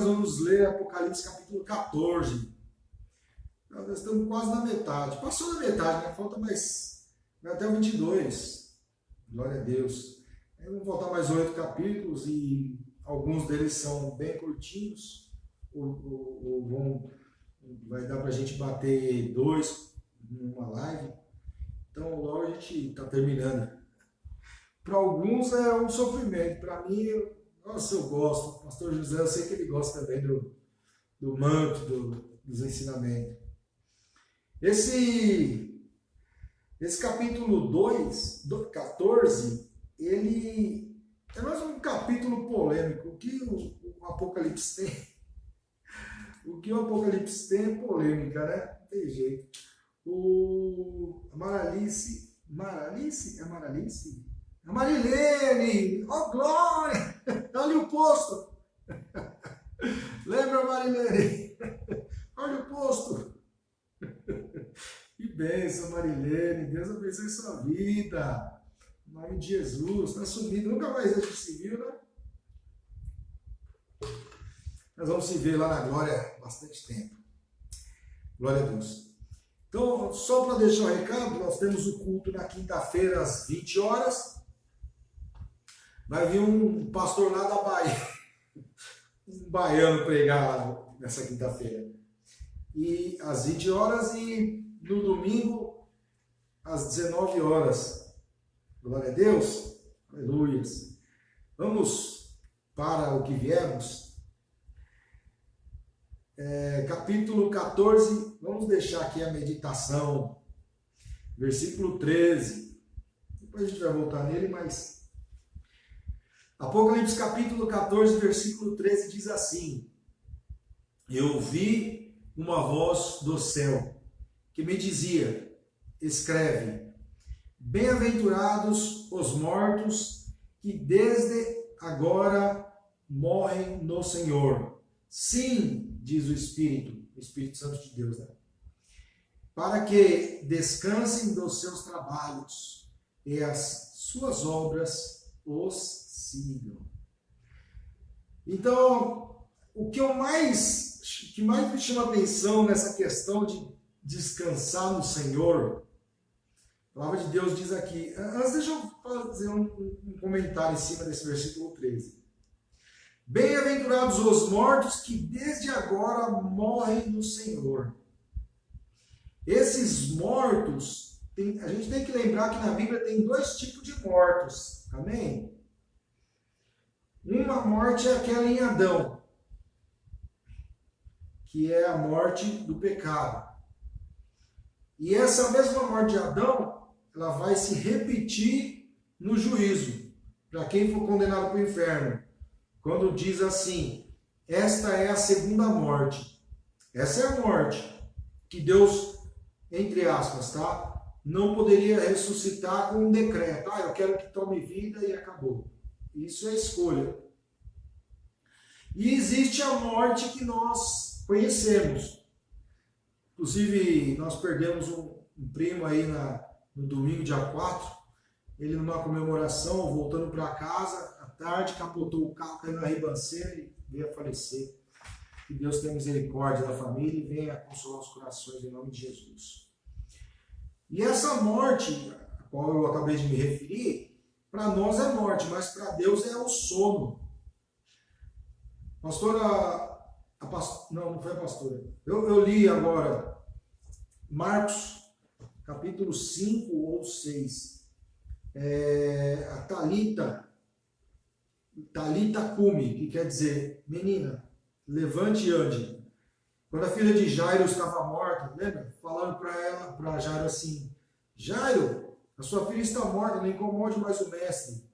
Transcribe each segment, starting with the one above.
vamos ler Apocalipse capítulo 14. Nós estamos quase na metade. Passou da metade, né? Falta mais. Vai até o 22. Glória a Deus. Vamos voltar mais 8 capítulos e alguns deles são bem curtinhos. Vai dar para a gente bater 2 numa live. Então logo a gente está terminando. Para alguns é um sofrimento. Para mim, nossa, eu gosto. O pastor José, eu sei que ele gosta também do manto, dos ensinamentos. Esse capítulo 14, ele é mais um capítulo polêmico. O que o Apocalipse tem? O que o Apocalipse tem é polêmica, né? Não tem jeito. A Maralice? A Marilene! Oh, glória! Olha o posto! Lembra, Marilene? Olha o posto! Que bênção, Marilene! Deus abençoe sua vida! Em nome de Jesus! Está subindo, nunca mais a gente se viu, né? Nós vamos se ver lá na glória bastante tempo. Glória a Deus. Então, só para deixar um recado, nós temos o culto na quinta-feira às 20 horas. Vai vir um pastor lá da Bahia, um baiano pregar nessa quinta-feira. E às 20 horas e no domingo às 19 horas. Glória a Deus. Aleluias. Vamos para o que viemos. Capítulo 14, vamos deixar aqui a meditação, versículo 13. Depois a gente vai voltar nele, mas Apocalipse capítulo 14, versículo 13 diz assim: Eu ouvi uma voz do céu que me dizia: escreve, bem-aventurados os mortos que desde agora morrem no Senhor. Sim, diz o Espírito Santo de Deus, né? Para que descansem dos seus trabalhos e as suas obras os sigam. Então, o que mais me chama a atenção nessa questão de descansar no Senhor, a palavra de Deus diz aqui, antes deixa eu fazer um comentário em cima desse versículo 13. Bem-aventurados os mortos que desde agora morrem no Senhor. Esses mortos, a gente tem que lembrar que na Bíblia tem 2 tipos de mortos. Amém? Uma morte é aquela em Adão, que é a morte do pecado. E essa mesma morte de Adão, ela vai se repetir no juízo, para quem for condenado para o inferno. Quando diz assim, esta é a segunda morte. Essa é a morte que Deus, entre aspas, tá? Não poderia ressuscitar com um decreto. Eu quero que tome vida e acabou. Isso é escolha. E existe a morte que nós conhecemos. Inclusive, nós perdemos um primo aí no domingo, dia 4. Ele numa comemoração, voltando para casa, à tarde, capotou o carro, caiu na ribanceira e veio a falecer. Que Deus tenha misericórdia da família e venha consolar os corações em nome de Jesus. E essa morte, a qual eu acabei de me referir, para nós é morte, mas para Deus é o sono. Não foi a pastora. Eu li agora Marcos, capítulo 5 ou 6. A Talita Cumi, que quer dizer, menina, levante e ande. Quando a filha de Jairo estava morta, lembra? Falaram para Jairo assim, Jairo, a sua filha está morta, não incomode mais o mestre.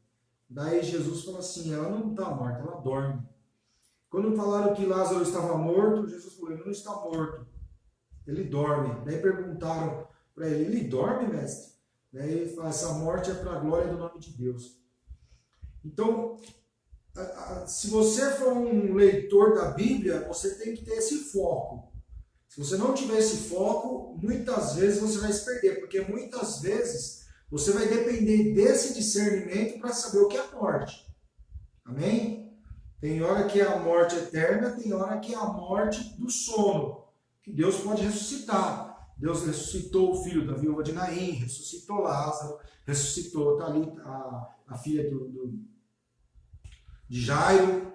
Daí Jesus falou assim, ela não está morta, ela dorme. Quando falaram que Lázaro estava morto, Jesus falou, ele não está morto, ele dorme. Daí perguntaram para ele dorme, mestre? Daí ele fala, essa morte é para a glória do nome de Deus. Então, se você for um leitor da Bíblia, você tem que ter esse foco. Se você não tiver esse foco, muitas vezes você vai se perder, porque muitas vezes você vai depender desse discernimento para saber o que é morte. Amém? Tem hora que é a morte eterna, tem hora que é a morte do sono, que Deus pode ressuscitar. Deus ressuscitou o filho da viúva de Naim, ressuscitou Lázaro, ressuscitou Talita, a filha de Jairo.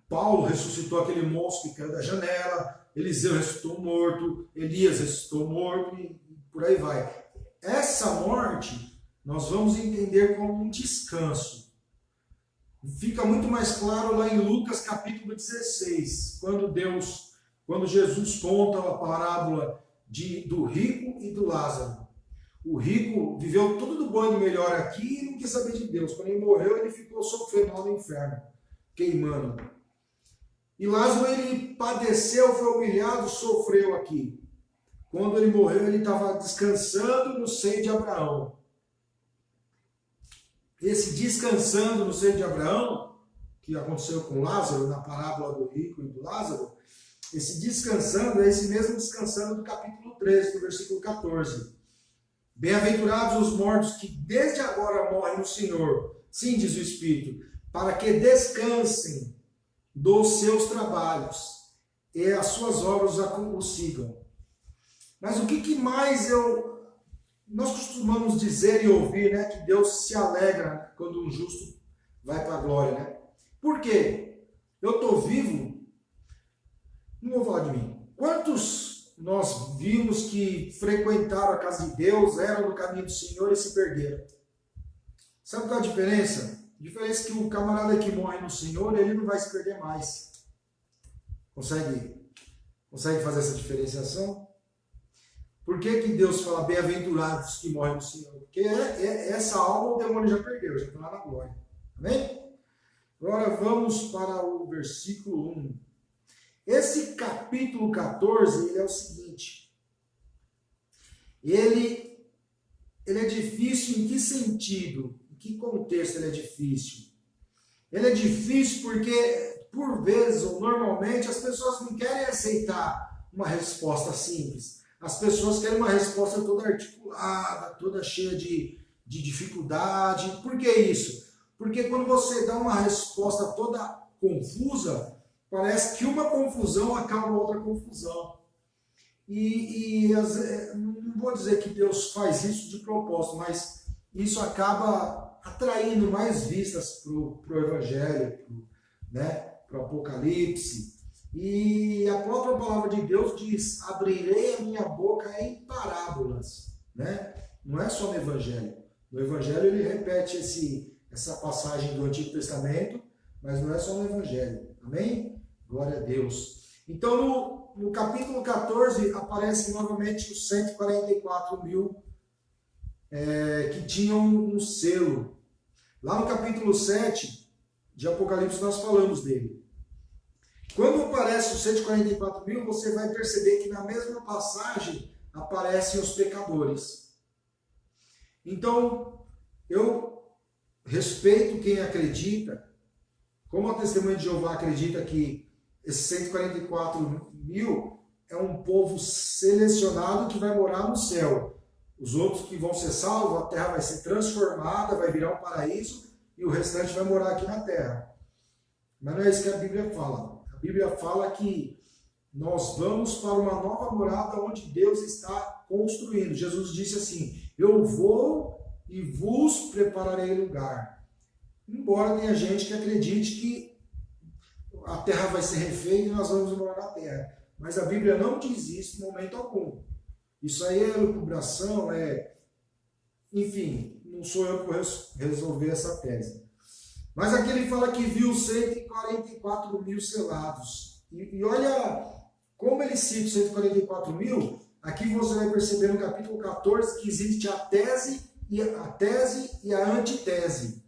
Paulo ressuscitou aquele monstro que caiu da janela, Eliseu ressuscitou morto, Elias ressuscitou morto e por aí vai. Essa morte nós vamos entender como um descanso. Fica muito mais claro lá em Lucas capítulo 16, quando Jesus conta a parábola do rico e do Lázaro. O rico viveu tudo do bom e do melhor aqui e não quis saber de Deus. Quando ele morreu, ele ficou sofrendo lá no inferno, queimando. E Lázaro, ele padeceu, foi humilhado, sofreu aqui. Quando ele morreu, ele estava descansando no seio de Abraão. Esse descansando no seio de Abraão, que aconteceu com Lázaro, na parábola do rico e do Lázaro, esse descansando é esse mesmo descansando do capítulo 13, do versículo 14. Bem-aventurados os mortos que desde agora morrem no Senhor, sim, diz o Espírito, para que descansem dos seus trabalhos e as suas obras o sigam. Mas o que mais nós costumamos dizer e ouvir, né, que Deus se alegra quando um justo vai para a glória, né? Por quê? Eu estou vivo, não vou falar de mim. Quantos nós vimos que frequentaram a casa de Deus, eram no caminho do Senhor e se perderam? Sabe qual é a diferença? A diferença é que o camarada que morre no Senhor, ele não vai se perder mais. Consegue fazer essa diferenciação? Por que Deus fala bem-aventurados que morrem no Senhor? Porque essa alma o demônio já perdeu, já está lá na glória. Amém? Agora vamos para o versículo 1. Esse capítulo 14, ele é o seguinte. Ele é difícil em que sentido? Em que contexto ele é difícil? Ele é difícil porque, por vezes, ou normalmente, as pessoas não querem aceitar uma resposta simples. As pessoas querem uma resposta toda articulada, toda cheia de dificuldade. Por que isso? Porque quando você dá uma resposta toda confusa, parece que uma confusão acaba outra confusão. Não vou dizer que Deus faz isso de propósito, mas isso acaba atraindo mais vistas para o Evangelho, para o Apocalipse. E a própria palavra de Deus diz, abrirei a minha boca em parábolas. Né? Não é só no Evangelho. No Evangelho ele repete essa passagem do Antigo Testamento, mas não é só no Evangelho. Amém? Glória a Deus. Então, no capítulo 14, aparece novamente os 144 mil que tinham um selo. Lá no capítulo 7 de Apocalipse, nós falamos dele. Quando aparece os 144 mil, você vai perceber que na mesma passagem aparecem os pecadores. Então, eu respeito quem acredita, como a Testemunha de Jeová acredita que esses 144 mil é um povo selecionado que vai morar no céu. Os outros que vão ser salvos, a terra vai ser transformada, vai virar um paraíso e o restante vai morar aqui na terra. Mas não é isso que a Bíblia fala. A Bíblia fala que nós vamos para uma nova morada onde Deus está construindo. Jesus disse assim, eu vou e vos prepararei lugar. Embora tenha gente que acredite que a terra vai ser refeita e nós vamos morar na terra. Mas a Bíblia não diz isso em momento algum. Isso aí é elucubração, enfim, não sou eu que vou resolver essa tese. Mas aqui ele fala que viu 144 mil selados. E olha como ele cita 144 mil. Aqui você vai perceber no capítulo 14 que existe a tese e a antitese.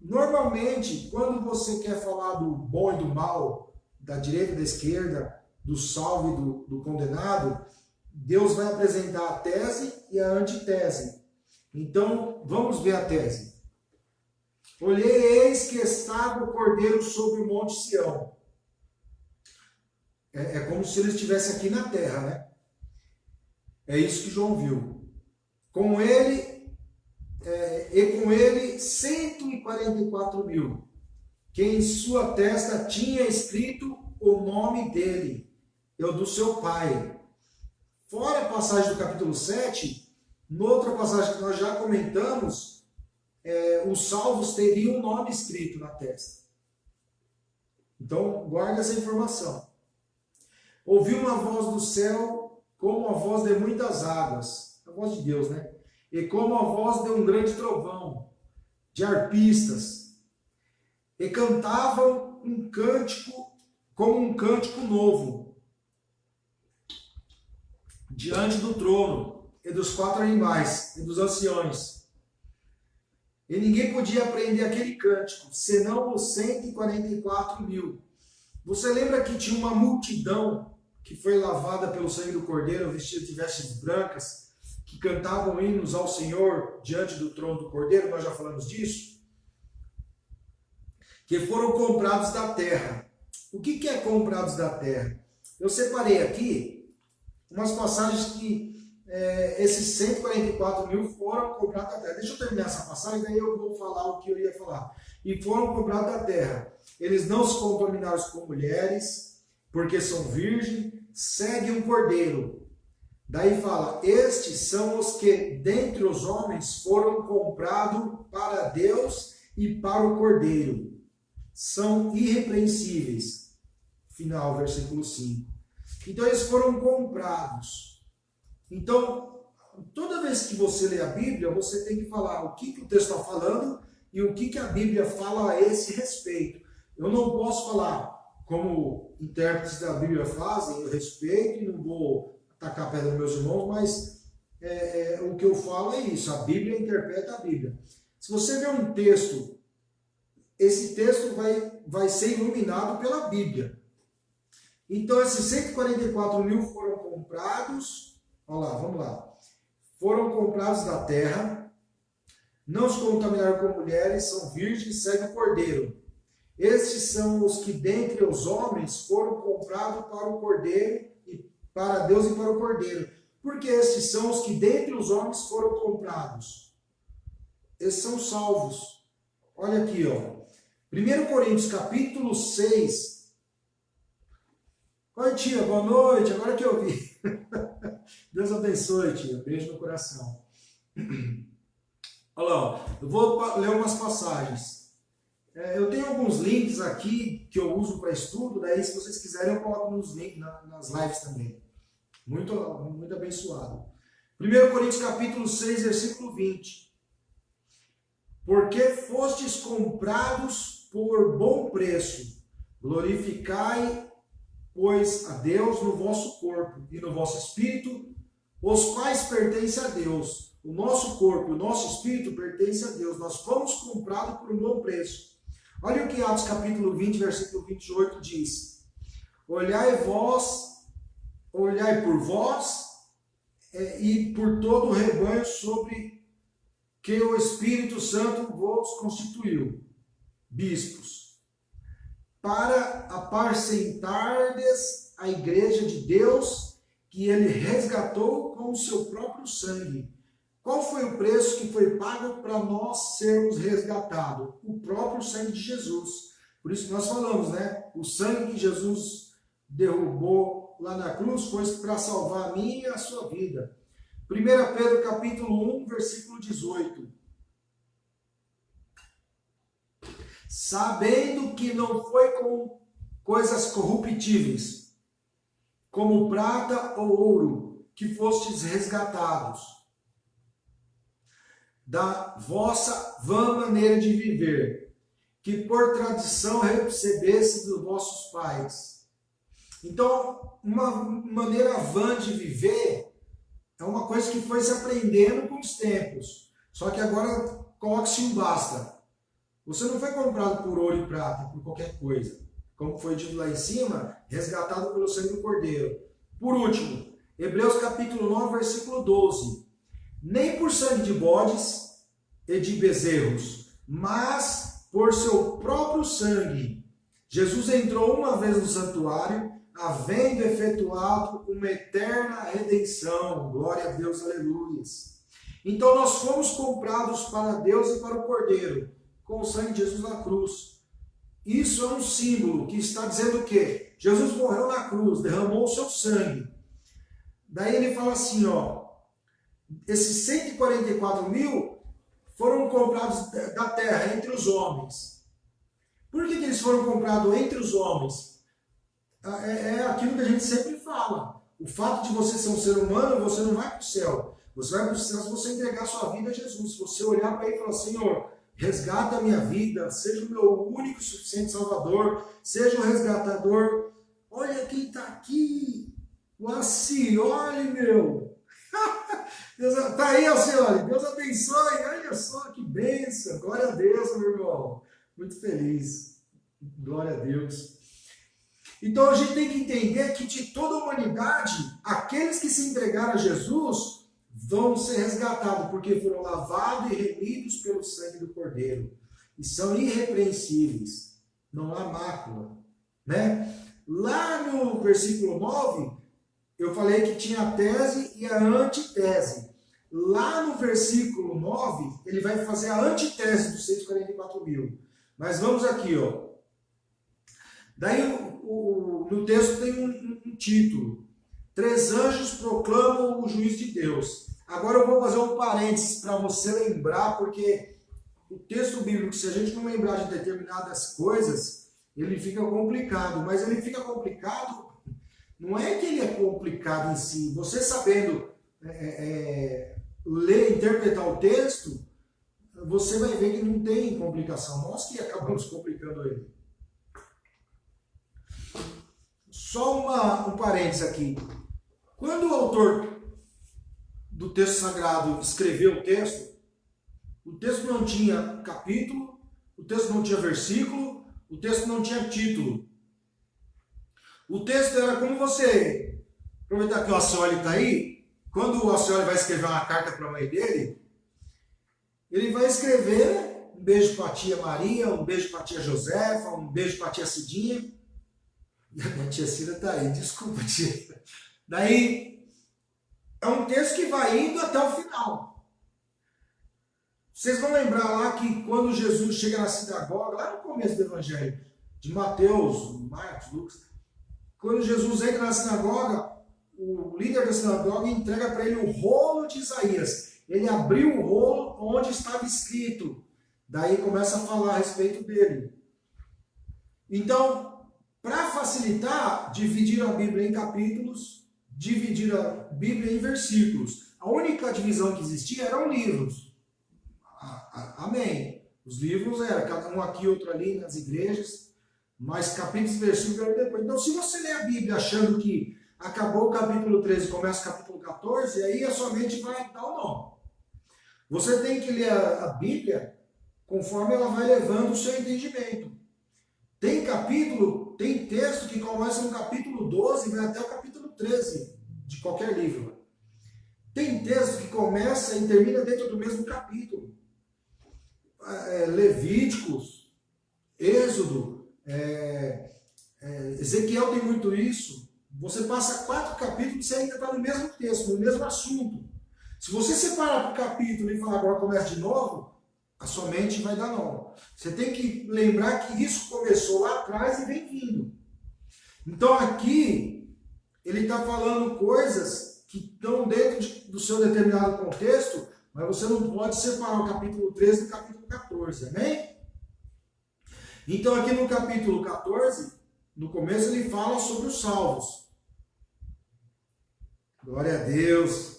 Normalmente, quando você quer falar do bom e do mal, da direita e da esquerda, do salvo e do condenado, Deus vai apresentar a tese e a antitese. Então, vamos ver a tese. Olhei, eis que estava o Cordeiro sobre o Monte Sião. É como se ele estivesse aqui na terra, né? É isso que João viu. Com ele 144 mil. que em sua testa tinha escrito o nome dele, e o do seu pai. Fora a passagem do capítulo 7, noutra passagem que nós já comentamos, os salvos teriam um nome escrito na testa. Então, guarda essa informação. Ouviu uma voz do céu, como a voz de muitas águas, a voz de Deus, né? E como a voz de um grande trovão, de arpistas, e cantavam um cântico, como um cântico novo, diante do trono, e dos 4 animais, e dos anciões. E ninguém podia aprender aquele cântico, senão os 144.000. Você lembra que tinha uma multidão que foi lavada pelo sangue do Cordeiro, vestida de vestes brancas, que cantavam hinos ao Senhor diante do trono do Cordeiro? Nós já falamos disso. Que foram comprados da terra. O que é comprados da terra? Eu separei aqui umas passagens que esses 144.000 foram comprados da terra. Deixa eu terminar essa passagem, daí eu vou falar o que eu ia falar. E foram comprados da terra. Eles não se contaminaram com mulheres, porque são virgens, seguem um cordeiro. Daí fala, estes são os que dentre os homens foram comprados para Deus e para o cordeiro. São irrepreensíveis. Final, versículo 5. Então eles foram comprados. Então, toda vez que você lê a Bíblia, você tem que falar o que o texto está falando e o que a Bíblia fala a esse respeito. Eu não posso falar como intérpretes da Bíblia fazem, eu respeito e não vou atacar a pedra dos meus irmãos, mas o que eu falo é isso, a Bíblia interpreta a Bíblia. Se você vê um texto, esse texto vai ser iluminado pela Bíblia. Então, esses 144.000 foram comprados. Olha lá, vamos lá. Foram comprados da terra, não se contaminaram com mulheres, são virgens, seguem o cordeiro. Estes são os que dentre os homens foram comprados para o cordeiro, e para Deus e para o cordeiro. Porque estes são os que dentre os homens foram comprados. Esses são salvos. Olha aqui, ó. 1 Coríntios capítulo 6. Oi, tia, boa noite. Agora que eu vi. Deus abençoe, tia. Beijo no coração. Olha lá, ó. Eu vou ler umas passagens. Eu tenho alguns links aqui que eu uso para estudo. Daí, se vocês quiserem, eu coloco nos links, nas lives também. Muito, muito abençoado. 1 Coríntios capítulo 6, versículo 20. Porque fostes comprados por bom preço. Glorificai, pois, a Deus no vosso corpo e no vosso espírito, os quais pertencem a Deus. O nosso corpo e o nosso espírito pertencem a Deus. Nós fomos comprados por um bom preço. Olha o que Atos capítulo 20, versículo 28 diz. Olhai por vós e por todo o rebanho sobre que o Espírito Santo vos constituiu, bispos, para apacentardes a igreja de Deus, que ele resgatou com o seu próprio sangue. Qual foi o preço que foi pago para nós sermos resgatados? O próprio sangue de Jesus. Por isso que nós falamos, né? O sangue que Jesus derrubou lá na cruz foi para salvar a minha e a sua vida. 1 Pedro capítulo 1, versículo 18. Sabendo que não foi com coisas corruptíveis, como prata ou ouro, que fostes resgatados da vossa vã maneira de viver, que por tradição recebesse dos vossos pais. Então, uma maneira vã de viver é uma coisa que foi se aprendendo com os tempos. Só que agora coloque-se um basta. Você não foi comprado por ouro e prata, por qualquer coisa. Como foi dito lá em cima, resgatado pelo sangue do Cordeiro. Por último, Hebreus capítulo 9, versículo 12. Nem por sangue de bodes e de bezerros, mas por seu próprio sangue. Jesus entrou uma vez no santuário, havendo efetuado uma eterna redenção. Glória a Deus, aleluia. Então nós fomos comprados para Deus e para o Cordeiro, com o sangue de Jesus na cruz. isso é um símbolo que está dizendo o quê? Jesus morreu na cruz, derramou o seu sangue. Daí ele fala assim, ó, esses 144 mil foram comprados da terra entre os homens. Por que eles foram comprados entre os homens? É aquilo que a gente sempre fala. O fato de você ser um ser humano, você não vai para o céu. Você vai para o céu se você entregar sua vida a Jesus. Se você olhar para ele e falar, Senhor, resgata a minha vida, seja o meu único e suficiente Salvador, seja o resgatador. Olha quem está aqui, o Alcioli, meu. Está aí, Alcioli, Deus abençoe, olha só que bênção, glória a Deus, meu irmão. Muito feliz, glória a Deus. Então a gente tem que entender que de toda a humanidade, aqueles que se entregaram a Jesus vão ser resgatados, porque foram lavados e remidos pelo sangue do Cordeiro. E são irrepreensíveis. Não há mácula. Né? Lá no versículo 9, eu falei que tinha a tese e a antitese. Lá no versículo 9, ele vai fazer a antitese dos 144 mil. Mas vamos aqui, ó. Daí no texto tem um título. 3 anjos proclamam o juízo de Deus. Agora eu vou fazer um parênteses para você lembrar, porque o texto bíblico, se a gente não lembrar de determinadas coisas, ele fica complicado. Mas ele fica complicado, não é que ele é complicado em si. Você sabendo ler, interpretar o texto, você vai ver que não tem complicação. Nós que acabamos complicando ele. Só um parênteses aqui. Quando o autor do texto sagrado escreveu o texto não tinha capítulo, o texto não tinha versículo, o texto não tinha título. O texto era como você, aproveitar que o Alcioli está aí, quando o Alcioli vai escrever uma carta para a mãe dele, ele vai escrever um beijo para a tia Maria, um beijo para a tia Josefa, um beijo para a tia Cidinha. E a minha tia Cida está aí, desculpa, tia. Daí, é um texto que vai indo até o final. Vocês vão lembrar lá que quando Jesus chega na sinagoga, lá no começo do Evangelho, de Mateus, Marcos, Lucas, quando Jesus entra na sinagoga, o líder da sinagoga entrega para ele o rolo de Isaías. Ele abriu o rolo onde estava escrito. Daí começa a falar a respeito dele. Então, para facilitar, dividir a Bíblia em capítulos, dividir a Bíblia em versículos. A única divisão que existia eram livros. Amém. Os livros eram cada um aqui, outro ali nas igrejas, mas capítulos e versículos eram depois. Então, se você ler a Bíblia achando que acabou o capítulo 13 e começa o capítulo 14, aí a sua mente vai dar o nome. Você tem que ler a Bíblia conforme ela vai levando o seu entendimento. Tem capítulo, tem texto que começa no capítulo 12 e vai até o capítulo 13 de qualquer livro. Tem texto que começa e termina dentro do mesmo capítulo. Levíticos, Êxodo, Ezequiel tem muito isso. Você passa 4 capítulos e você ainda está no mesmo texto, no mesmo assunto. Se você separar para o capítulo e falar agora começa de novo, a sua mente vai dar nó. Você tem que lembrar que isso começou lá atrás e vem vindo. Então aqui, ele está falando coisas que estão dentro do seu determinado contexto, mas você não pode separar o capítulo 13 do capítulo 14, amém? Então aqui no capítulo 14, no começo ele fala sobre os salvos. Glória a Deus.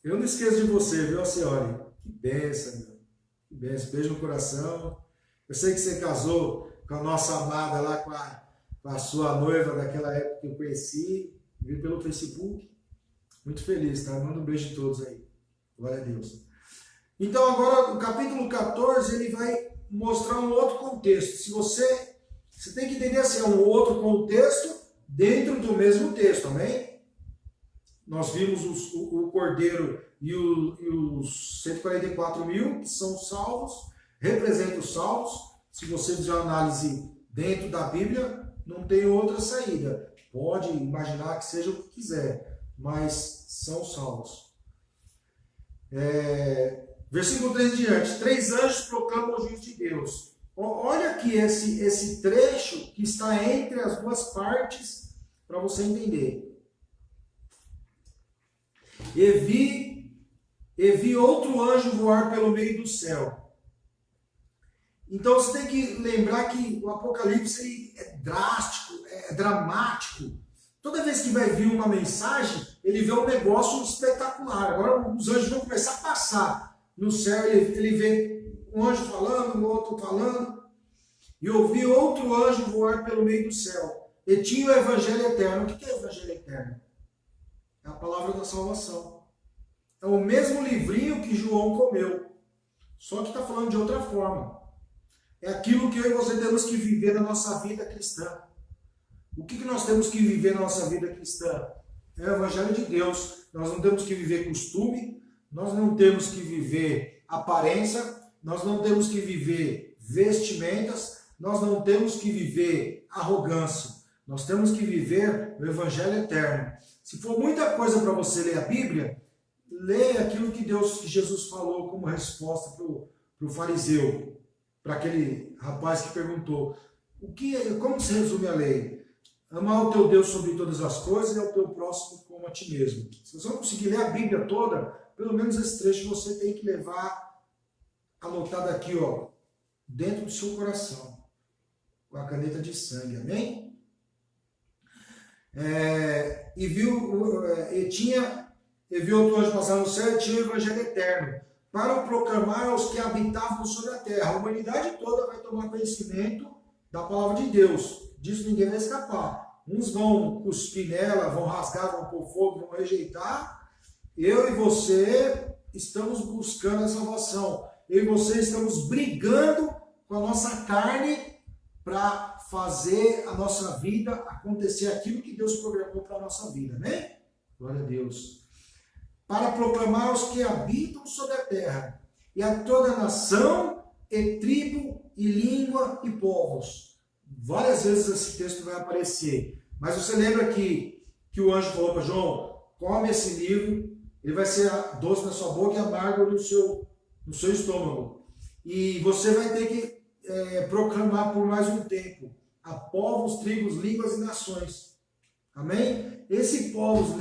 Eu não esqueço de você, viu, senhora? Que bênção, meu. Que bênção. Beijo no coração. Eu sei que você casou com a nossa amada lá, com a sua noiva daquela época que eu conheci, vi pelo Facebook. Muito feliz, tá? Manda um beijo de todos aí. Glória a Deus. Então agora o capítulo 14, ele vai mostrar um outro contexto. Se você tem que entender assim, é um outro contexto dentro do mesmo texto, amém? Nós vimos o Cordeiro e os 144 mil, que são salvos, representam os salvos. Se você fizer uma análise dentro da Bíblia, não tem outra saída. Pode imaginar que seja o que quiser, mas são salvos. Versículo 3 diante. 3 anjos proclamam o juízo de Deus. Olha aqui esse trecho que está entre as duas partes para você entender. E vi outro anjo voar pelo meio do céu. Então você tem que lembrar que o Apocalipse é drástico, é dramático. Toda vez que vai vir uma mensagem, ele vê um negócio espetacular. Agora os anjos vão começar a passar no céu, ele vê um anjo falando, o outro falando. E ouvi outro anjo voar pelo meio do céu. E tinha o evangelho eterno. O que é o evangelho eterno? É a palavra da salvação. É o mesmo livrinho que João comeu. Só que está falando de outra forma. É aquilo que eu e você temos que viver na nossa vida cristã. O que nós temos que viver na nossa vida cristã? É o evangelho de Deus. Nós não temos que viver costume, nós não temos que viver aparência, nós não temos que viver vestimentas, nós não temos que viver arrogância. Nós temos que viver o evangelho eterno. Se for muita coisa para você ler a Bíblia, leia aquilo que Jesus falou como resposta para o fariseu, para aquele rapaz que perguntou: como se resume a lei? Amar o teu Deus sobre todas as coisas e ao teu próximo como a ti mesmo. Se você não conseguir ler a Bíblia toda, pelo menos esse trecho você tem que levar anotado aqui, ó, dentro do seu coração, com a caneta de sangue, amém? E viu outro anjo passar no céu e tinha o evangelho eterno, para o proclamar aos que habitavam sobre a terra. A humanidade toda vai tomar conhecimento da palavra de Deus. Disso ninguém vai escapar. Uns vão cuspir nela, vão rasgar, vão pôr fogo, vão rejeitar. Eu e você estamos buscando a salvação. Eu e você estamos brigando com a nossa carne para fazer a nossa vida acontecer aquilo que Deus programou para a nossa vida, né? Glória a Deus. Para proclamar aos que habitam sobre a terra, e a toda nação, e tribo, e língua, e povos. Várias vezes esse texto vai aparecer. Mas você lembra que o anjo falou para João: come esse livro, ele vai ser doce na sua boca e amargo no seu estômago. E você vai ter que proclamar por mais um tempo a povos, tribos, línguas e nações. Amém? Esse povos,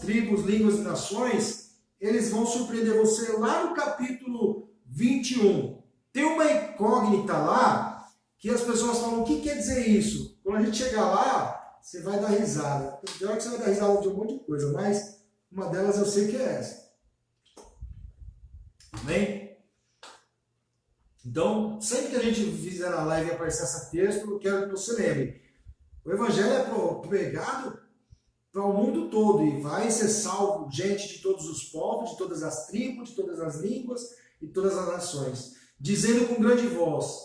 tribos, línguas e nações, eles vão surpreender você lá no capítulo 21. Tem uma incógnita lá que as pessoas falam: o que quer dizer isso? Quando a gente chegar lá, você vai dar risada. Pior que você vai dar risada de um monte de coisa, mas uma delas eu sei que é essa. Amém? Então, sempre que a gente fizer a live e aparecer esse texto, eu quero que você lembre. O evangelho é pregado para o mundo todo e vai ser salvo gente de todos os povos, de todas as tribos, de todas as línguas e todas as nações, dizendo com grande voz.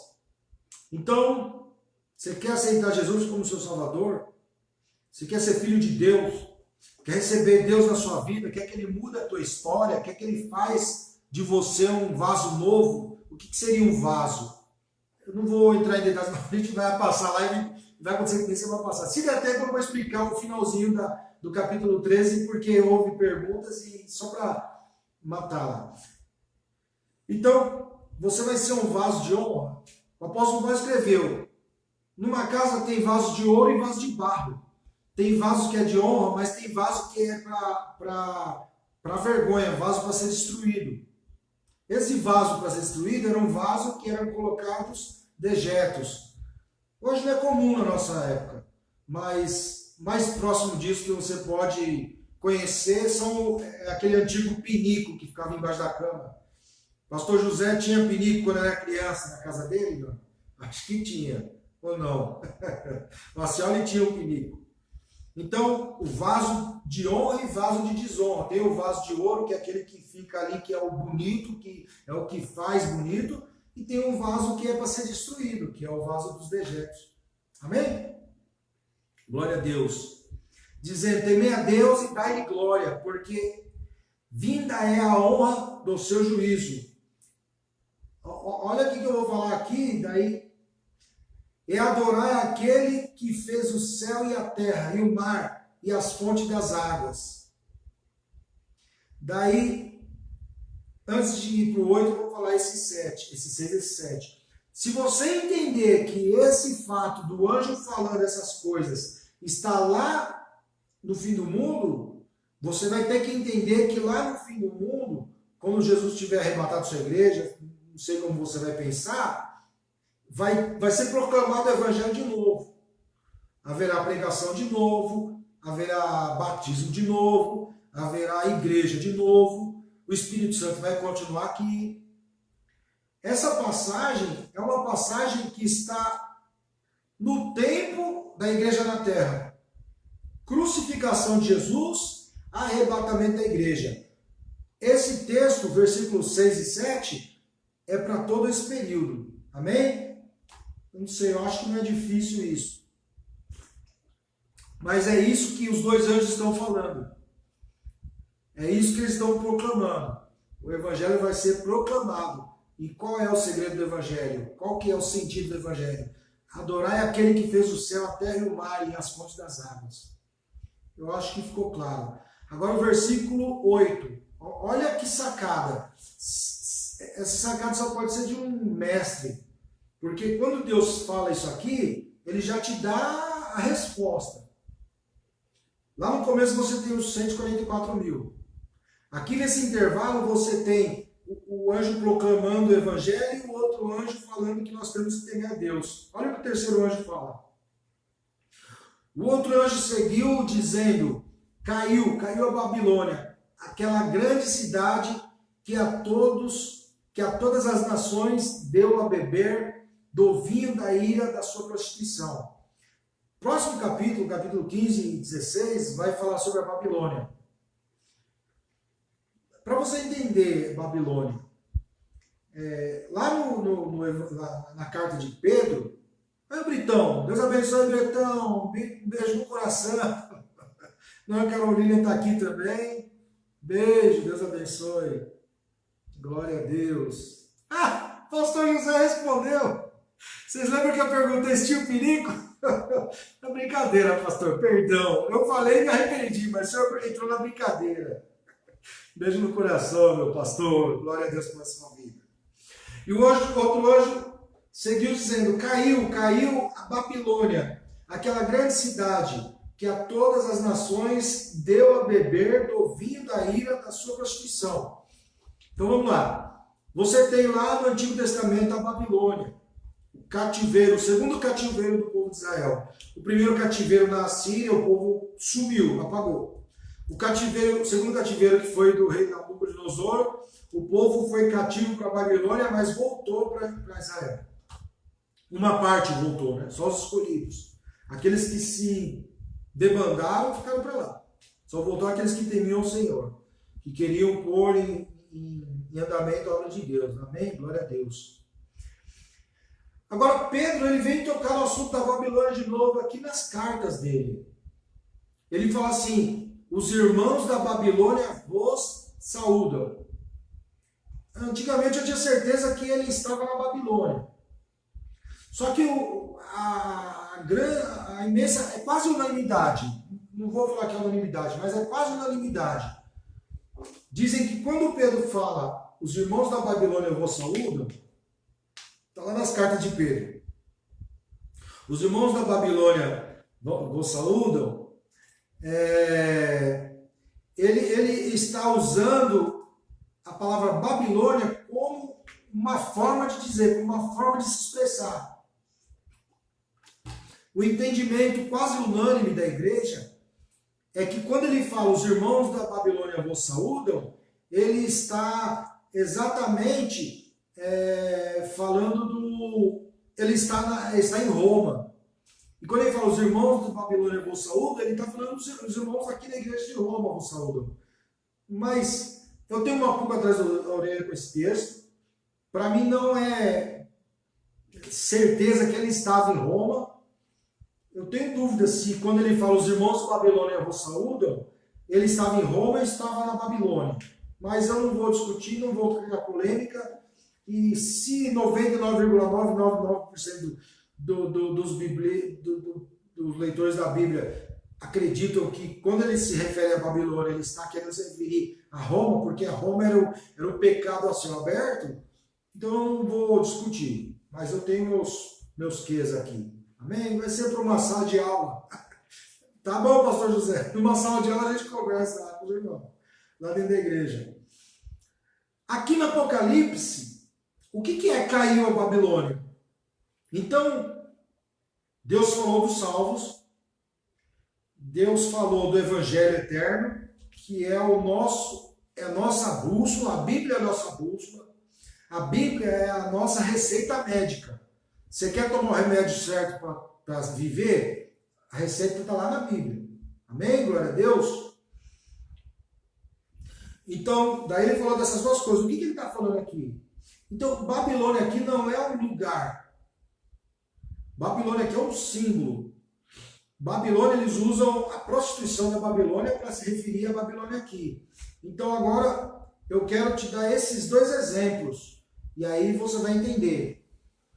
Então, você quer aceitar Jesus como seu Salvador? Você quer ser filho de Deus? Quer receber Deus na sua vida? Quer que Ele mude a tua história? Quer que Ele faz de você um vaso novo? O que seria um vaso? Eu não vou entrar em detalhes, mas a gente vai passar lá e vai acontecer que você vai passar. Se der tempo, eu vou explicar o finalzinho do capítulo 13, porque houve perguntas e só para matar lá. Então, você vai ser um vaso de honra. O apóstolo Paulo escreveu: numa casa tem vaso de ouro e vaso de barro. Tem vaso que é de honra, mas tem vaso que é para vergonha, vaso para ser destruído. Esse vaso para ser destruído era um vaso que eram colocados dejetos. Hoje não é comum na nossa época, mas mais próximo disso que você pode conhecer são aquele antigo pinico que ficava embaixo da cama. Pastor José tinha pinico quando era criança na casa dele? Não? Acho que tinha, ou não? Marcial tinha um pinico. Então, o vaso de honra e vaso de desonra. Tem o vaso de ouro, que é aquele que fica ali, que é o bonito, que é o que faz bonito. E tem um vaso que é para ser destruído, que é o vaso dos dejetos. Amém? Glória a Deus. Dizendo: temei a Deus e dai-lhe glória, porque vinda é a honra do seu juízo. Olha o que eu vou falar aqui, daí. É adorar aquele que fez o céu e a terra, e o mar, e as fontes das águas. Daí, antes de ir para o 8, eu vou falar esse 7, esse 6 e esse 7. Se você entender que esse fato do anjo falando essas coisas está lá no fim do mundo, você vai ter que entender que lá no fim do mundo, quando Jesus tiver arrebatado sua igreja, não sei como você vai pensar, vai ser proclamado o evangelho de novo. Haverá pregação de novo, haverá batismo de novo, haverá igreja de novo, o Espírito Santo vai continuar aqui. Essa passagem é uma passagem que está no tempo da igreja na terra. Crucificação de Jesus, arrebatamento da igreja. Esse texto, versículos 6 e 7, é para todo esse período. Amém? Eu não sei, eu acho que não é difícil isso. Mas é isso que os dois anjos estão falando. É isso que eles estão proclamando. O evangelho vai ser proclamado. E qual é o segredo do evangelho? Qual que é o sentido do evangelho? Adorar é aquele que fez o céu, a terra e o mar e as fontes das águas. Eu acho que ficou claro. Agora o versículo 8. Olha que sacada. Essa sacada só pode ser de um mestre. Porque quando Deus fala isso aqui, ele já te dá a resposta. Lá no começo você tem os 144 mil. Aqui nesse intervalo você tem o anjo proclamando o evangelho e o outro anjo falando que nós temos que temer a Deus. Olha o que o terceiro anjo fala. O outro anjo seguiu dizendo, caiu a Babilônia, aquela grande cidade que a todas as nações deu a beber do vinho da ira da sua prostituição. Próximo capítulo, capítulo 15 e 16, vai falar sobre a Babilônia. Para você entender Babilônia, lá na carta de Pedro, oi Britão, Deus abençoe Britão, um beijo no coração. Dona Carolina está aqui também, beijo, Deus abençoe, glória a Deus. Ah, pastor José respondeu. Vocês lembram que eu perguntei se tinha o perigo? É brincadeira, pastor, perdão. Eu falei e me arrependi, mas o senhor entrou na brincadeira. Beijo no coração, meu pastor. Glória a Deus pela sua vida. E o outro anjo seguiu dizendo, caiu a Babilônia, aquela grande cidade que a todas as nações deu a beber do vinho da ira da sua prostituição. Então vamos lá. Você tem lá no Antigo Testamento a Babilônia. Cativeiro, o segundo cativeiro do povo de Israel. O primeiro cativeiro na Síria, o povo sumiu, apagou. O segundo cativeiro que foi do rei Nabucodonosor, o povo foi cativo para a Babilônia, mas voltou para Israel. Uma parte voltou, né? Só os escolhidos. Aqueles que se debandaram ficaram para lá. Só voltou aqueles que temiam o Senhor, que queriam pôr em andamento a obra de Deus. Amém? Glória a Deus. Agora, Pedro, ele vem tocar no assunto da Babilônia de novo aqui nas cartas dele. Ele fala assim, os irmãos da Babilônia vos saúdam. Antigamente eu tinha certeza que ele estava na Babilônia. Só que a imensa, é quase unanimidade. Não vou falar que é unanimidade, mas é quase unanimidade. Dizem que quando Pedro fala, os irmãos da Babilônia vos saúdam, está lá nas cartas de Pedro. Os irmãos da Babilônia vos saúdam. Ele está usando a palavra Babilônia como uma forma de dizer, como uma forma de se expressar. O entendimento quase unânime da igreja é que quando ele fala os irmãos da Babilônia vos saúdam, ele está exatamente falando ele está em Roma. E quando ele fala os irmãos da Babilônia vos saúdam, ele está falando dos irmãos aqui na igreja de Roma vos saúdam. Mas eu tenho uma pulga atrás da orelha com esse texto. Para mim não é certeza que ele estava em Roma. Eu tenho dúvida se quando ele fala os irmãos da Babilônia vos saúdam, ele estava em Roma ou estava na Babilônia. Mas eu não vou discutir, não vou criar polêmica. E se 99,999% dos leitores da Bíblia acreditam que quando ele se refere a Babilônia, ele está querendo se referir a Roma, porque a Roma era o pecado a céu aberto. Então eu não vou discutir, mas eu tenho meus quês aqui. Amém? Vai ser para uma sala de aula. Tá bom, pastor José? Numa sala de aula a gente conversa lá com os irmãos, lá dentro da igreja. Aqui no Apocalipse, o que é caiu a Babilônia? Então, Deus falou dos salvos, Deus falou do Evangelho eterno, que é a nossa bússola, a Bíblia é a nossa bússola, a Bíblia é a nossa receita médica. Você quer tomar o remédio certo para viver? A receita está lá na Bíblia. Amém? Glória a Deus. Então, daí ele falou dessas duas coisas. O que ele está falando aqui? Então, Babilônia aqui não é um lugar. Babilônia aqui é um símbolo. Babilônia, eles usam a prostituição da Babilônia para se referir a Babilônia aqui. Então, agora, eu quero te dar esses dois exemplos. E aí você vai entender.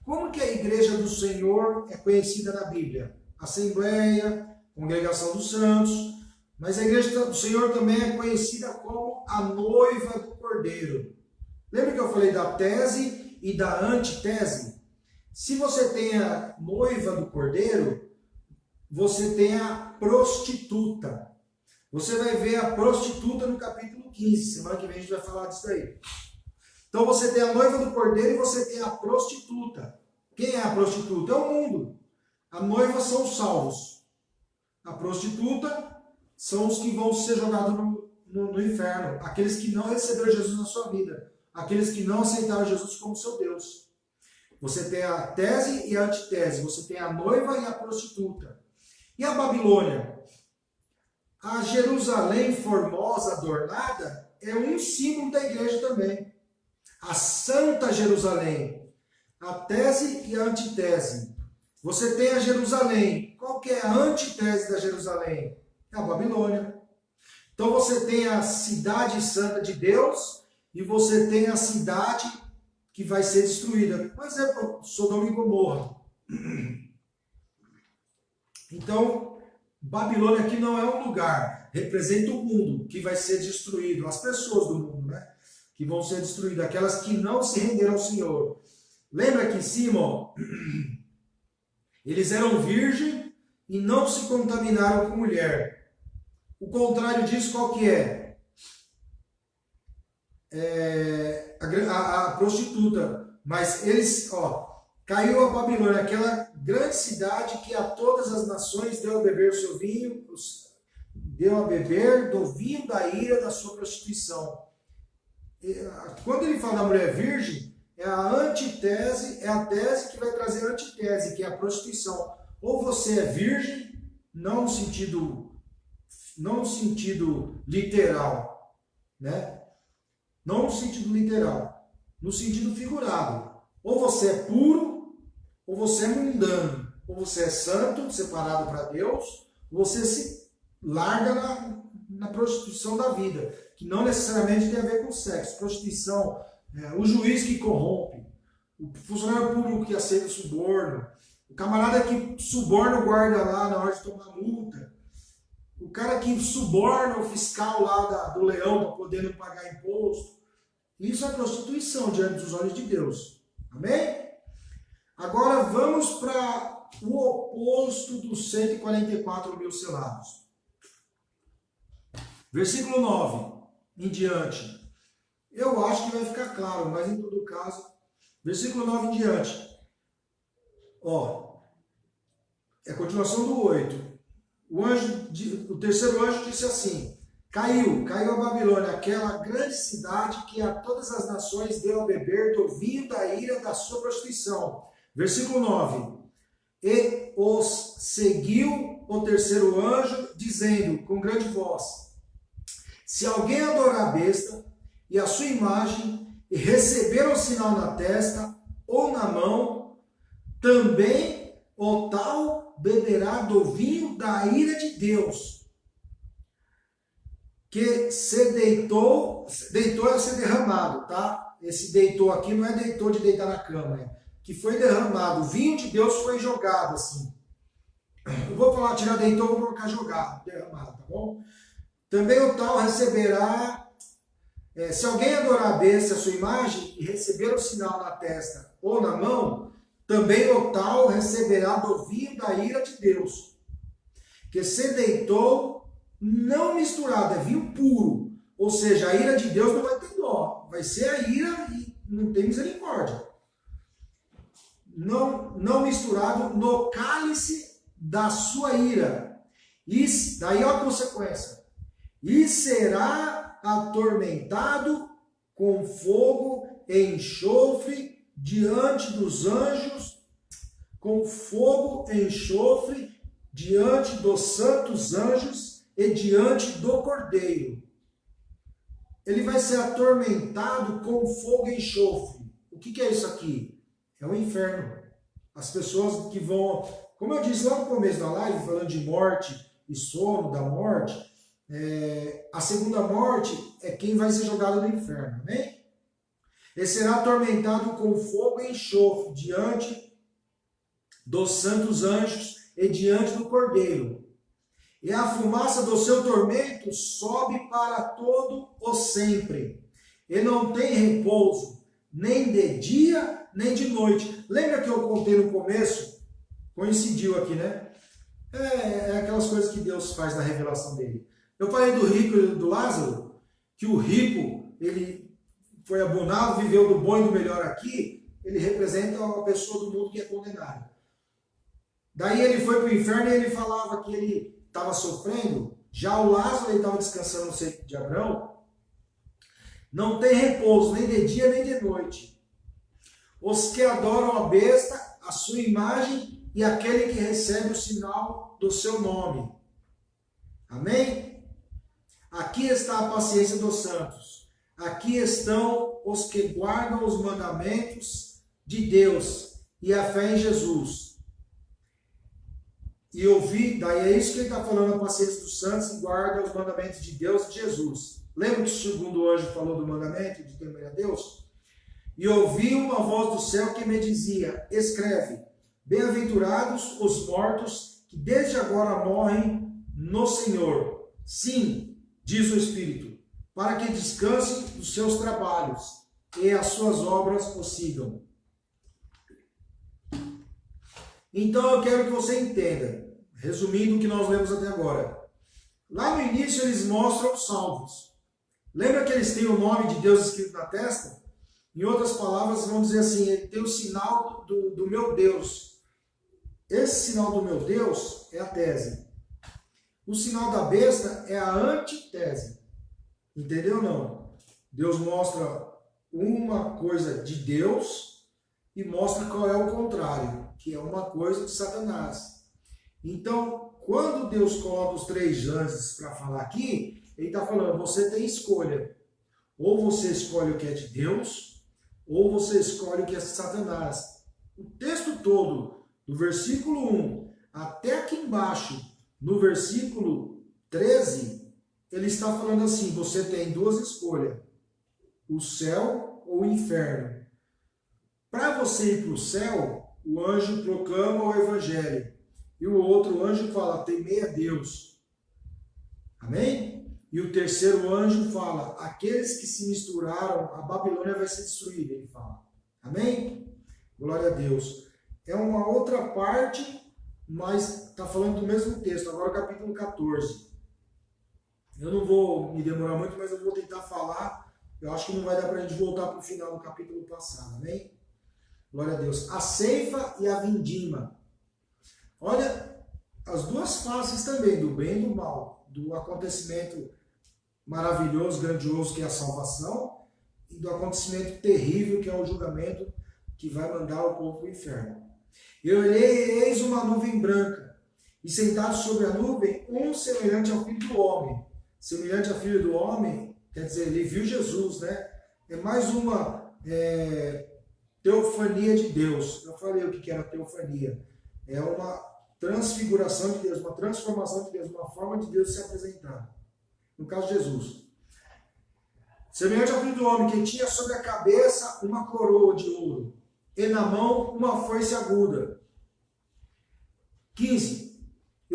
Como que a igreja do Senhor é conhecida na Bíblia? Assembleia, Congregação dos Santos, mas a igreja do Senhor também é conhecida como a noiva do Cordeiro. Lembra que eu falei da tese e da antitese? Se você tem a noiva do Cordeiro, você tem a prostituta. Você vai ver a prostituta no capítulo 15. Semana que vem a gente vai falar disso aí. Então você tem a noiva do Cordeiro e você tem a prostituta. Quem é a prostituta? É o mundo. A noiva são os salvos. A prostituta são os que vão ser jogados no inferno. Aqueles que não receberam Jesus na sua vida. Aqueles que não aceitaram Jesus como seu Deus. Você tem a tese e a antitese. Você tem a noiva e a prostituta. E a Babilônia? A Jerusalém formosa, adornada, é um símbolo da igreja também. A Santa Jerusalém. A tese e a antitese. Você tem a Jerusalém. Qual que é a antitese da Jerusalém? É a Babilônia. Então você tem a cidade santa de Deus e você tem a cidade que vai ser destruída. Por exemplo, Sodoma e Gomorra. Então, Babilônia aqui não é um lugar, representa o mundo que vai ser destruído, as pessoas do mundo, né? Que vão ser destruídas, aquelas que não se renderam ao Senhor. Lembra aqui em cima, ó, eles eram virgem e não se contaminaram com mulher. O contrário disso, qual que é? A prostituta. Mas eles, ó, caiu a Babilônia, aquela grande cidade que a todas as nações deu a beber o seu vinho, deu a beber do vinho da ira da sua prostituição. Quando ele fala da mulher virgem, é a antitese, é a tese que vai trazer a antitese, que é a prostituição. Ou você é virgem, não no sentido literal, né? Não no sentido literal, no sentido figurado. Ou você é puro, ou você é mundano. Ou você é santo, separado para Deus, ou você se larga na prostituição da vida, que não necessariamente tem a ver com sexo. Prostituição, o juiz que corrompe, o funcionário público que aceita suborno, o camarada que suborna o guarda lá na hora de tomar multa, o cara que suborna o fiscal lá do leão para poder não pagar imposto. Isso é prostituição diante dos olhos de Deus. Amém? Agora vamos para o oposto dos 144 mil selados. Versículo 9 em diante. Eu acho que vai ficar claro, mas em todo caso, versículo 9 em diante. Ó, é a continuação do 8. O terceiro anjo disse assim: caiu a Babilônia, aquela grande cidade que a todas as nações deu a beber do vinho da ira da sua prostituição. Versículo 9. E os seguiu o terceiro anjo, dizendo com grande voz: se alguém adorar a besta e a sua imagem, e receber um sinal na testa ou na mão, também o tal beberá do vinho da ira de Deus, que se deitou a ser derramado, tá? Esse deitou aqui não é deitou de deitar na cama, que foi derramado. O vinho de Deus foi jogado assim. Eu vou falar tirar dentou, vou colocar jogado, derramado, tá bom? Também o tal receberá, se alguém adorar a besta, a sua imagem, e receber o sinal na testa ou na mão, também o tal receberá do vinho da ira de Deus, que se deitou não misturado, é vinho puro. Ou seja, a ira de Deus não vai ter dó, vai ser a ira e não tem misericórdia. Não misturado no cálice da sua ira. E daí ó a consequência. E será atormentado com fogo e enxofre diante dos anjos, com fogo e enxofre diante dos santos anjos e diante do Cordeiro. Ele vai ser atormentado com fogo e enxofre. O que é isso aqui? É o inferno. As pessoas que vão, como eu disse lá no começo da live, falando de morte e sono da morte, a segunda morte é quem vai ser jogado no inferno, né? Ele será atormentado com fogo e enxofre diante dos santos anjos e diante do Cordeiro. E a fumaça do seu tormento sobe para todo o sempre. E não tem repouso, nem de dia, nem de noite. Lembra que eu contei no começo? Coincidiu aqui, né? É aquelas coisas que Deus faz na revelação dele. Eu falei do rico e do Lázaro, que o rico, ele foi abonado, viveu do bom e do melhor aqui, ele representa uma pessoa do mundo que é condenada. Daí ele foi para o inferno e ele falava que ele estava sofrendo. Já o Lázaro, ele estava descansando no seio de Abraão. Não tem repouso, nem de dia, nem de noite. Os que adoram a besta, a sua imagem e aquele que recebe o sinal do seu nome. Amém? Aqui está a paciência dos santos. Aqui estão os que guardam os mandamentos de Deus e a fé em Jesus. E ouvir, daí é isso que ele está falando, a paciência dos santos e guarda os mandamentos de Deus e de Jesus. Lembra que o segundo anjo falou do mandamento de temer a Deus? E ouvi uma voz do céu que me dizia, escreve, bem-aventurados os mortos que desde agora morrem no Senhor. Sim, diz o Espírito, para que descansem dos seus trabalhos e as suas obras os sigam. Então eu quero que você entenda, resumindo o que nós lemos até agora. Lá no início eles mostram os salvos. Lembra que eles têm o nome de Deus escrito na testa? Em outras palavras, vamos dizer assim, ele tem o sinal do meu Deus. Esse sinal do meu Deus é a tese. O sinal da besta é a antitese. Entendeu ou não? Deus mostra uma coisa de Deus e mostra qual é o contrário, que é uma coisa de Satanás. Então, quando Deus coloca os três anjos para falar aqui, ele está falando, você tem escolha. Ou você escolhe o que é de Deus, ou você escolhe o que é de Satanás. O texto todo, do versículo 1 até aqui embaixo, no versículo 13, ele está falando assim, você tem duas escolhas, o céu ou o inferno. Para você ir para o céu, o anjo proclama o evangelho, e o outro anjo fala, temei a Deus. Amém? E o terceiro anjo fala, aqueles que se misturaram, a Babilônia vai ser destruída, ele fala. Amém? Glória a Deus. É uma outra parte, mas está falando do mesmo texto, agora capítulo 14. Eu não vou me demorar muito, mas eu vou tentar falar. Eu acho que não vai dar para a gente voltar para o final do capítulo passado, amém? Glória a Deus. A ceifa e a vindima. Olha, as duas faces também, do bem e do mal, do acontecimento maravilhoso, grandioso, que é a salvação, e do acontecimento terrível, que é o julgamento, que vai mandar o povo para o inferno. Eu olhei e eis uma nuvem branca, e sentado sobre a nuvem, um semelhante ao Filho do Homem. Semelhante ao Filho do Homem, quer dizer, ele viu Jesus, né? É mais uma teofania de Deus. Eu falei o que era teofania. É uma transfiguração de Deus, uma transformação de Deus, uma forma de Deus se apresentar. No caso de Jesus. Semelhante ao Filho do Homem, que tinha sobre a cabeça uma coroa de ouro, e na mão uma foice aguda. 15.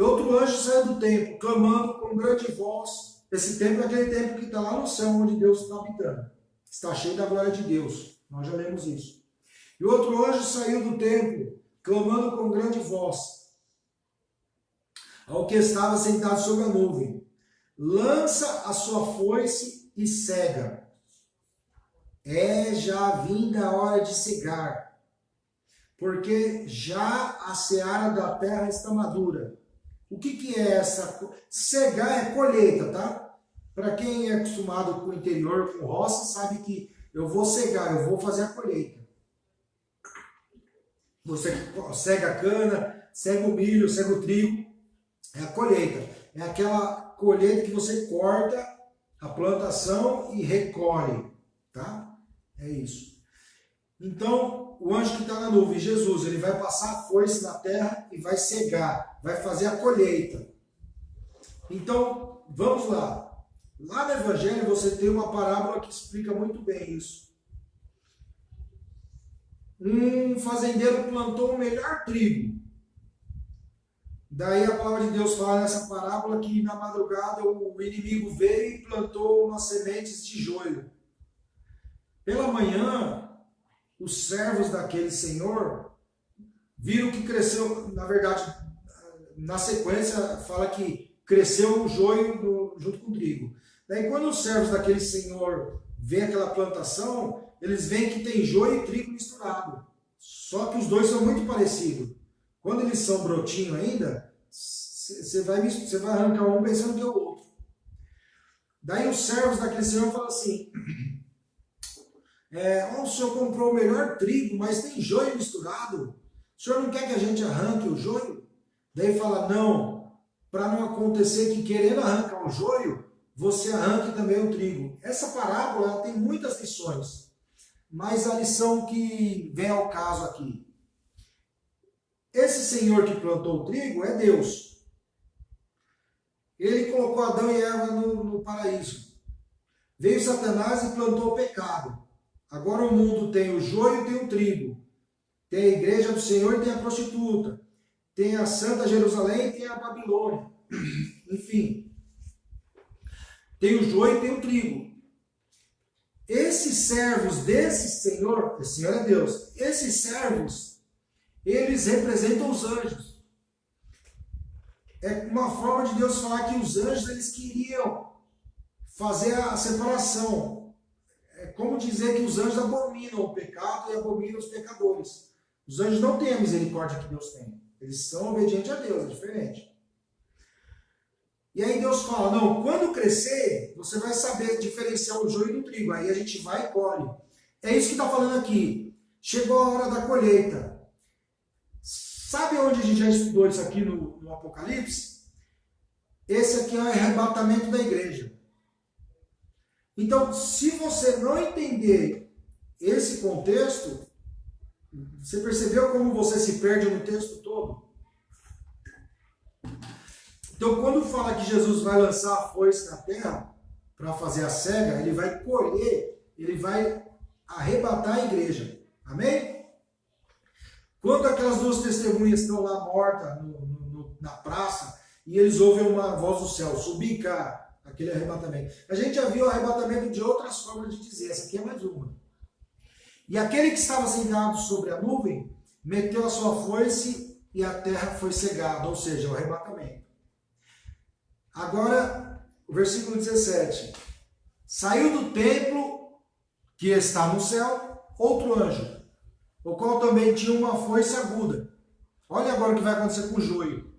E outro anjo saiu do templo, clamando com grande voz. Esse templo é aquele templo que está lá no céu, onde Deus está habitando. Está cheio da glória de Deus. Nós já lemos isso. E outro anjo saiu do templo, clamando com grande voz ao que estava sentado sobre a nuvem: lança a sua foice e cega. É já vinda a hora de cegar, porque já a seara da terra está madura. O que é essa? Cegar é colheita, tá? Para quem é acostumado com o interior, com roça, sabe que eu vou cegar, eu vou fazer a colheita. Você cega a cana, cega o milho, cega o trigo. É a colheita. É aquela colheita que você corta a plantação e recolhe, tá? É isso. Então, o anjo que está na nuvem, Jesus, ele vai passar a foice na terra e vai cegar, vai fazer a colheita. Então, vamos lá. Lá no Evangelho você tem uma parábola que explica muito bem isso. Um fazendeiro plantou o melhor trigo. Daí a palavra de Deus fala nessa parábola que na madrugada o inimigo veio e plantou umas sementes de joio. Pela manhã, os servos daquele senhor viram que cresceu, na verdade, na sequência fala que cresceu o joio junto com o trigo. Daí quando os servos daquele senhor veem aquela plantação, eles veem que tem joio e trigo misturado. Só que os dois são muito parecidos. Quando eles são brotinho ainda, você vai arrancar um pensando que é o outro. Daí os servos daquele senhor falam assim: o senhor comprou o melhor trigo, mas tem joio misturado. O senhor não quer que a gente arranque o joio? Daí fala: não, para não acontecer que querendo arrancar o joio, você arranque também o trigo. Essa parábola ela tem muitas lições, mas a lição que vem ao caso aqui: esse senhor que plantou o trigo é Deus. Ele colocou Adão e Eva no paraíso. Veio Satanás e plantou o pecado. Agora o mundo tem o joio e tem o trigo. Tem a igreja do Senhor e tem a prostituta. Tem a Santa Jerusalém e tem a Babilônia. Enfim. Tem o joio e tem o trigo. Esses servos desse Senhor, esse Senhor é Deus, esses servos, eles representam os anjos. É uma forma de Deus falar que os anjos eles queriam fazer a separação. É como dizer que os anjos abominam o pecado e abominam os pecadores. Os anjos não têm a misericórdia que Deus tem. Eles são obedientes a Deus, é diferente. E aí Deus fala: não, quando crescer, você vai saber diferenciar o joio do trigo. Aí a gente vai e colhe. É isso que está falando aqui. Chegou a hora da colheita. Sabe onde a gente já estudou isso aqui no Apocalipse? Esse aqui é o arrebatamento da igreja. Então, se você não entender esse contexto, você percebeu como você se perde no texto todo? Então, quando fala que Jesus vai lançar a foice na terra para fazer a cega, ele vai colher, ele vai arrebatar a igreja. Amém? Quando aquelas duas testemunhas estão lá mortas na praça e eles ouvem uma voz do céu, subir cá, aquele arrebatamento. A gente já viu o arrebatamento de outras formas de dizer, essa aqui é mais uma. E aquele que estava sentado sobre a nuvem meteu a sua foice e a terra foi cegada, ou seja, o arrebatamento. Agora, o versículo 17. Saiu do templo que está no céu outro anjo, o qual também tinha uma foice aguda. Olha agora o que vai acontecer com o joio.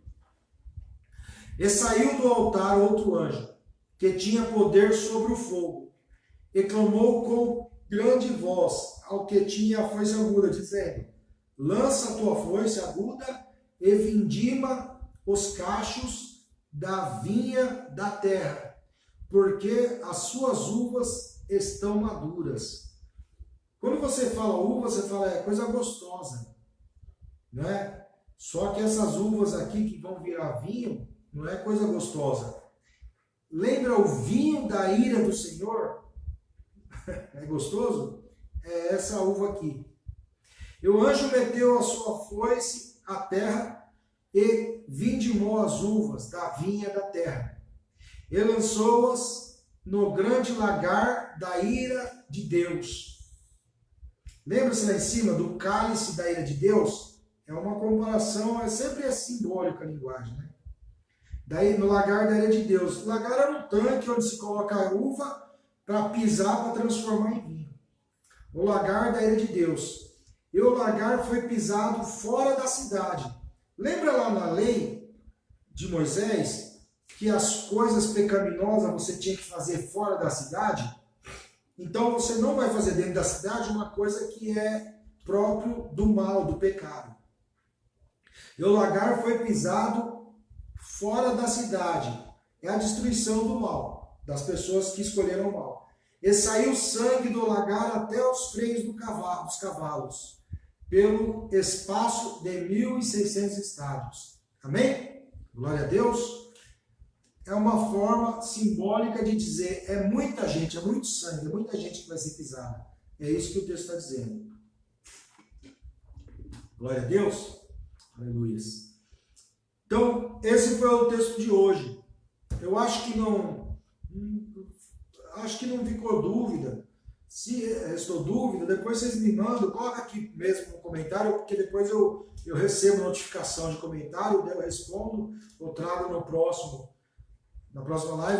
E saiu do altar outro anjo, que tinha poder sobre o fogo, e clamou com grande voz ao que tinha a foice aguda, dizendo: lança a tua foice aguda e vindima os cachos da vinha da terra, porque as suas uvas estão maduras. Quando você fala uva, você fala é coisa gostosa, não é? Só que essas uvas aqui que vão virar vinho, não é coisa gostosa. Lembra o vinho da ira do Senhor? É gostoso? É essa uva aqui. E o anjo meteu a sua foice à terra e vindimou as uvas da vinha da terra e lançou-as no grande lagar da ira de Deus. Lembra-se lá em cima do cálice da ira de Deus? É uma comparação, sempre é simbólica a linguagem, né? Daí no lagar da ira de Deus. O lagar era um tanque onde se coloca a uva para pisar, para transformar em vinho. O lagar da ira de Deus. E o lagar foi pisado fora da cidade. Lembra lá na lei de Moisés que as coisas pecaminosas você tinha que fazer fora da cidade? Então você não vai fazer dentro da cidade uma coisa que é próprio do mal, do pecado. E o lagar foi pisado fora da cidade. É a destruição do mal, das pessoas que escolheram o mal. E saiu sangue do lagar até os freios dos cavalos, pelo espaço de 1.600 estádios. Amém? Glória a Deus. É uma forma simbólica de dizer, é muita gente, é muito sangue, é muita gente que vai ser pisada. É isso que o texto está dizendo. Glória a Deus. Aleluia. Então, esse foi o texto de hoje. Eu acho que não ficou dúvida. Se restou dúvida, depois vocês me mandam, coloca aqui mesmo no comentário, porque depois eu recebo notificação de comentário, eu respondo, ou trago na próxima live.